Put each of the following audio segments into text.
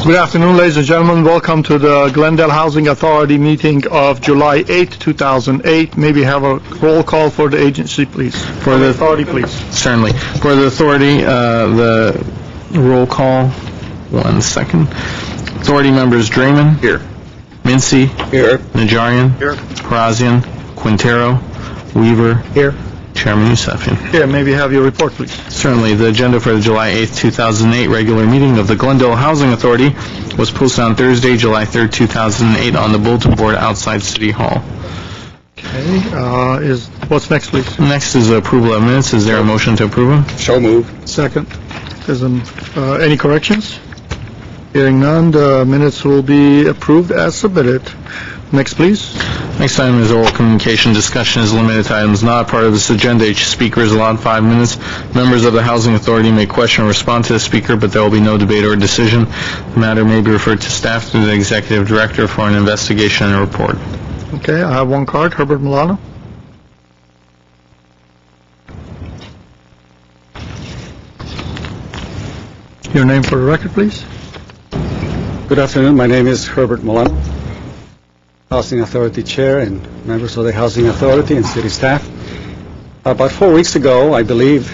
Good afternoon, ladies and gentlemen. Welcome to the Glendale Housing Authority meeting of July 8, 2008. Maybe have a roll call for the agency, please. For the authority, please. Certainly. For the authority, the roll call. 1 second. Authority members: Draymond. Here. Mincy. Here. Najarian. Here. Parazian. Quintero. Weaver. Here. Chairman Yousefian. Here, maybe have your report, please. Certainly. The agenda for the July 8, 2008 regular meeting of the Glendale Housing Authority was posted on Thursday, July 3, 2008 on the bulletin board outside City Hall. Okay. What's next, please? Next is approval of minutes. Is there a motion to approve them? So moved. Second. Any corrections? Hearing none, the minutes will be approved as submitted. Next, please. Next item is oral communication. Discussion is limited to items not part of this agenda. Each speaker is allowed 5 minutes. Members of the Housing Authority may question or respond to the speaker, but there will be no debate or decision. The matter may be referred to staff through the Executive Director for an investigation and a report. Okay, I have one card. Herbert Milano. Your name for the record, please. Good afternoon. My name is Herbert Milano, Housing Authority Chair and members of the Housing Authority and city staff. About 4 weeks ago, I believe,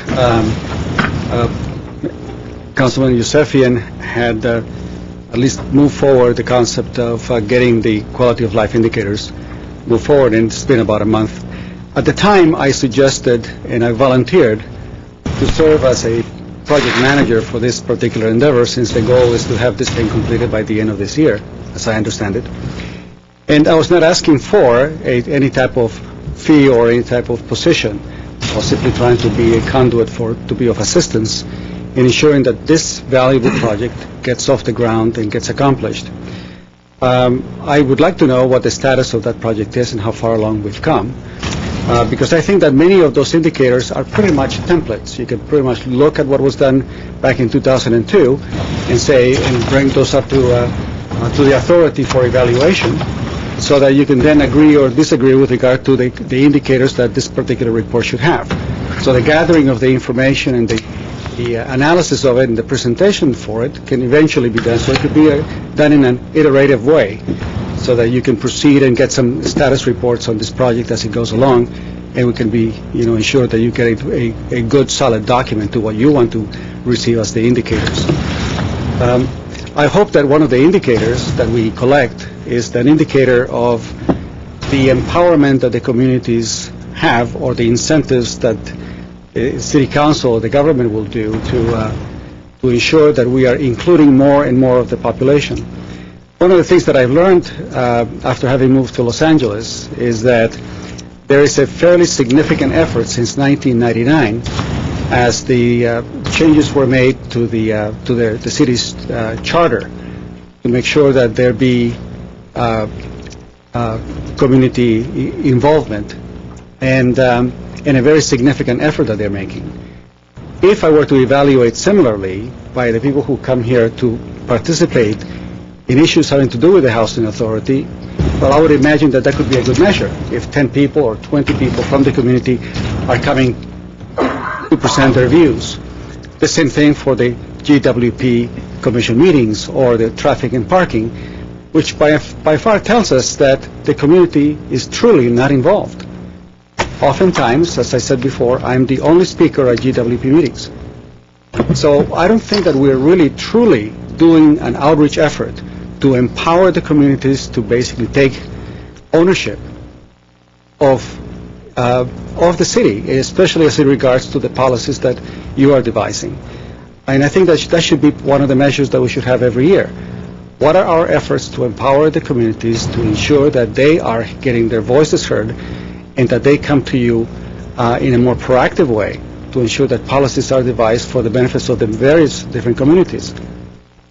Councilman Yousefian had at least moved forward the concept of getting the quality of life indicators move forward, and it's been about a month. At the time, I suggested and I volunteered to serve as a project manager for this particular endeavor, since the goal is to have this thing completed by the end of this year, as I understand it. And I was not asking for any type of fee or any type of position. I was simply trying to be a conduit to be of assistance in ensuring that this valuable project gets off the ground and gets accomplished. I would like to know what the status of that project is and how far along we've come, because I think that many of those indicators are pretty much templates. You can pretty much look at what was done back in 2002 and bring those up to the authority for evaluation, so that you can then agree or disagree with regard to the indicators that this particular report should have. So the gathering of the information and the analysis of it and the presentation for it can eventually be done. So it could be done in an iterative way, so that you can proceed and get some status reports on this project as it goes along, and we can be, ensure that you get a good, solid document to what you want to receive as the indicators. I hope that one of the indicators that we collect is an indicator of the empowerment that the communities have, or the incentives that the City Council or the government will do to ensure that we are including more and more of the population. One of the things that I've learned after having moved to Los Angeles is that there is a fairly significant effort since 1999, as the changes were made to the city's charter, to make sure that there be community involvement and a very significant effort that they're making. If I were to evaluate similarly by the people who come here to participate in issues having to do with the Housing Authority, well, I would imagine that could be a good measure. If 10 people or 20 people from the community are coming to present their views. The same thing for the GWP Commission meetings or the traffic and parking, which by far tells us that the community is truly not involved. Oftentimes, as I said before, I'm the only speaker at GWP meetings. So I don't think that we're really truly doing an outreach effort to empower the communities to basically take ownership of the city, especially as it regards to the policies that you are devising. And I think that should be one of the measures that we should have every year. What are our efforts to empower the communities to ensure that they are getting their voices heard, and that they come to you in a more proactive way to ensure that policies are devised for the benefits of the various different communities?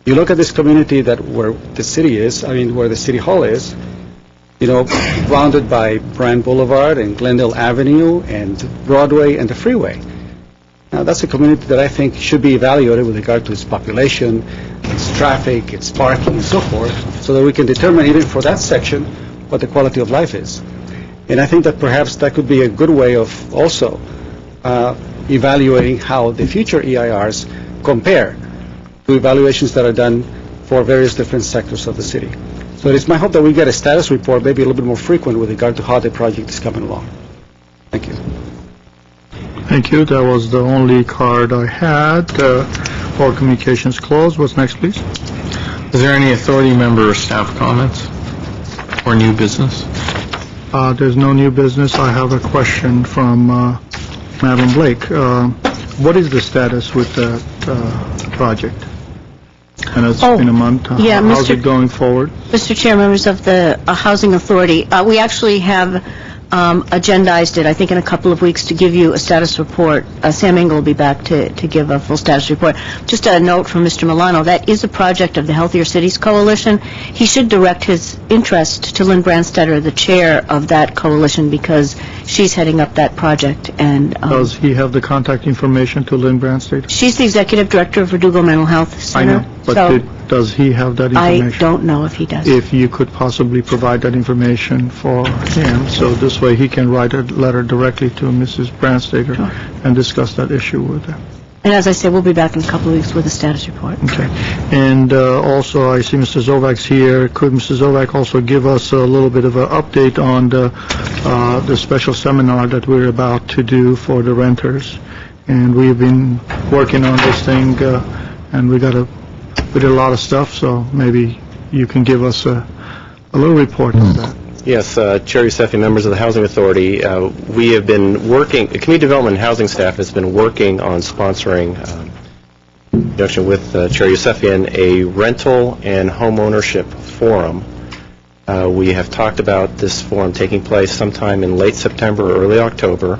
You look at this community where the city is, where the City Hall is, bounded by Brand Boulevard and Glendale Avenue and Broadway and the freeway. Now, that's a community that I think should be evaluated with regard to its population, its traffic, its parking, and so forth, so that we can determine even for that section what the quality of life is. And I think that perhaps that could be a good way of also evaluating how the future EIRs compare to evaluations that are done for various different sectors of the city. So it's my hope that we get a status report, maybe a little bit more frequent with regard to how the project is coming along. Thank you. Thank you. That was the only card I had. All communications closed. What's next, please? Is there any authority member or staff comments or new business? There's no new business. I have a question from Madam Blake. What is the status with that project? And it's been a month. Yeah, How's it going forward? Mr. Chair, members of the Housing Authority, we actually have agendized it, I think, in a couple of weeks to give you a status report. Sam Engel will be back to give a full status report. Just a note from Mr. Milano, that is a project of the Healthier Cities Coalition. He should direct his interest to Lynn Brandstetter, the chair of that coalition, because she's heading up that project. And Does he have the contact information to Lynn Brandstetter? she's the executive director of Verdugo Mental Health I Center. know, but So does he have that I information? don't know if he does. If you could possibly provide that information for him, so this way he can write a letter directly to Mrs. Brandstetter Sure. and discuss that issue with her. And as I said, we'll be back in a couple of weeks with a status report. Okay. And also, I see Mr. Zovak's here. Could Mr. Zovak also give us a little bit of an update on the special seminar that we're about to do for the renters? And we've been working on this thing, and we did a lot of stuff, so maybe you can give us a little report on that. Yes, Chair Yousefi, members of the Housing Authority, we have been working, the Community Development and Housing staff has been working on sponsoring, in conjunction with Chair Yousefian, a rental and home ownership forum. We have talked about this forum taking place sometime in late September or early October.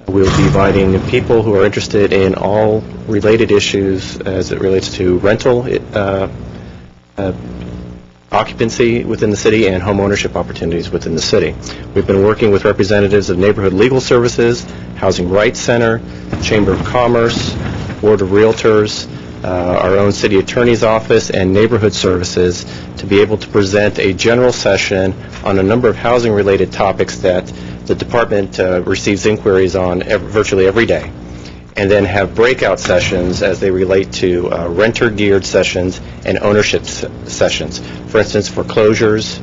We will be inviting people who are interested in all related issues as it relates to rental, occupancy within the city and home ownership opportunities within the city. We've been working with representatives of Neighborhood Legal Services, Housing Rights Center, Chamber of Commerce, Board of Realtors, our own City Attorney's Office, and Neighborhood Services to be able to present a general session on a number of housing-related topics that the department receives inquiries on virtually every day, and then have breakout sessions as they relate to renter-geared sessions and ownership sessions. For instance, foreclosures.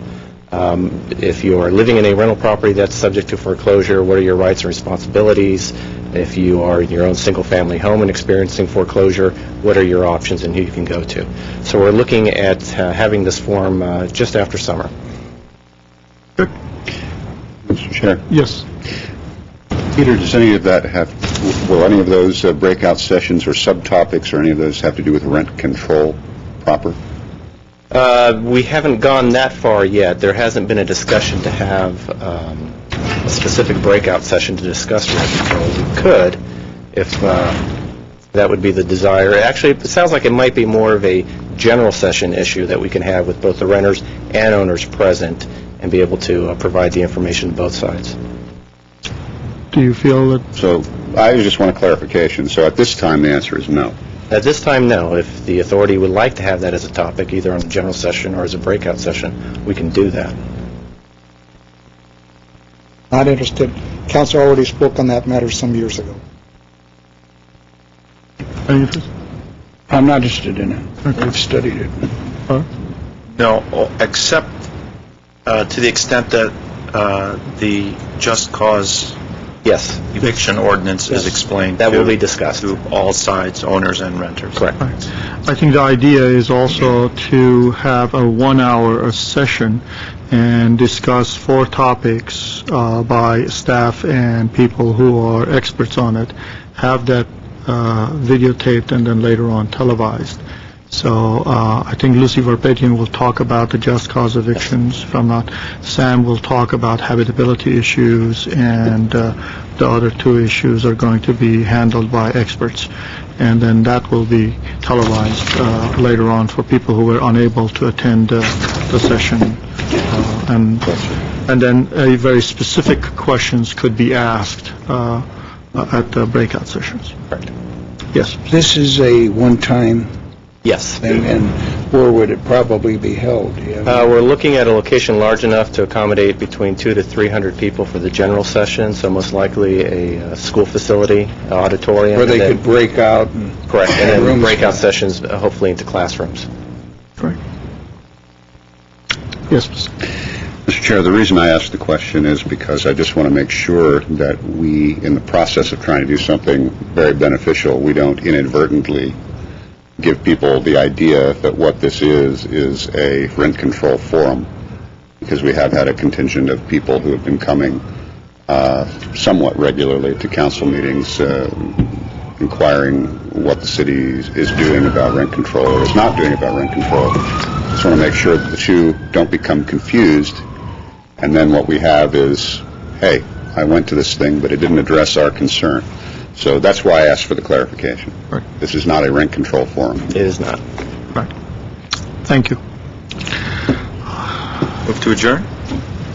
If you are living in a rental property that's subject to foreclosure, what are your rights and responsibilities? If you are in your own single-family home and experiencing foreclosure, what are your options and who you can go to? So we're looking at having this forum just after summer. Good. Mr. Chair. Yes. Peter, does any of that will any of those breakout sessions or subtopics or any of those have to do with rent control proper? We haven't gone that far yet. There hasn't been a discussion to have a specific breakout session to discuss rent control. We could, if that would be the desire. Actually, it sounds like it might be more of a general session issue that we can have with both the renters and owners present and be able to provide the information to both sides. Do you feel that... So I just want a clarification. So at this time, the answer is no. At this time, no. If the authority would like to have that as a topic, either on a general session or as a breakout session, we can do that. Not interested. Council already spoke on that matter some years ago. Any interest? I'm not interested in it. I've studied it. No, except to the extent that the just cause Yes, eviction ordinance is explained that will be discussed to all sides, owners and renters. Correct. I think the idea is also to have a 1 hour session and discuss 4 topics by staff and people who are experts on it, have that videotaped and then later on televised. So I think Lucy Verpetian will talk about the just cause evictions. If I'm not, Sam will talk about habitability issues, and the other 2 issues are going to be handled by experts. And then that will be televised later on for people who were unable to attend the session. And then very specific questions could be asked at the breakout sessions. Correct. Yes. This is a one-time Yes. thing, and where would it probably be held? We're looking at a location large enough to accommodate between 200 to 300 people for the general session, so most likely a school facility, auditorium. Where they and then- could break out and... Correct, and then rooms. breakout sessions hopefully into classrooms. Great. Yes, Mr. Mr. Chair, the reason I asked the question is because I just want to make sure that we, in the process of trying to do something very beneficial, we don't inadvertently give people the idea that what this is a rent control forum, because we have had a contingent of people who have been coming somewhat regularly to council meetings inquiring what the city is doing about rent control or is not doing about rent control. Just want to make sure that the two don't become confused, and then what we have is, hey, I went to this thing, but it didn't address our concern. So that's why I asked for the clarification. Right. This is not a rent control forum. It is not. Right. Thank you. Move to adjourn?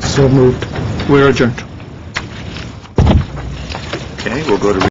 So moved. We're adjourned. Okay, we'll go to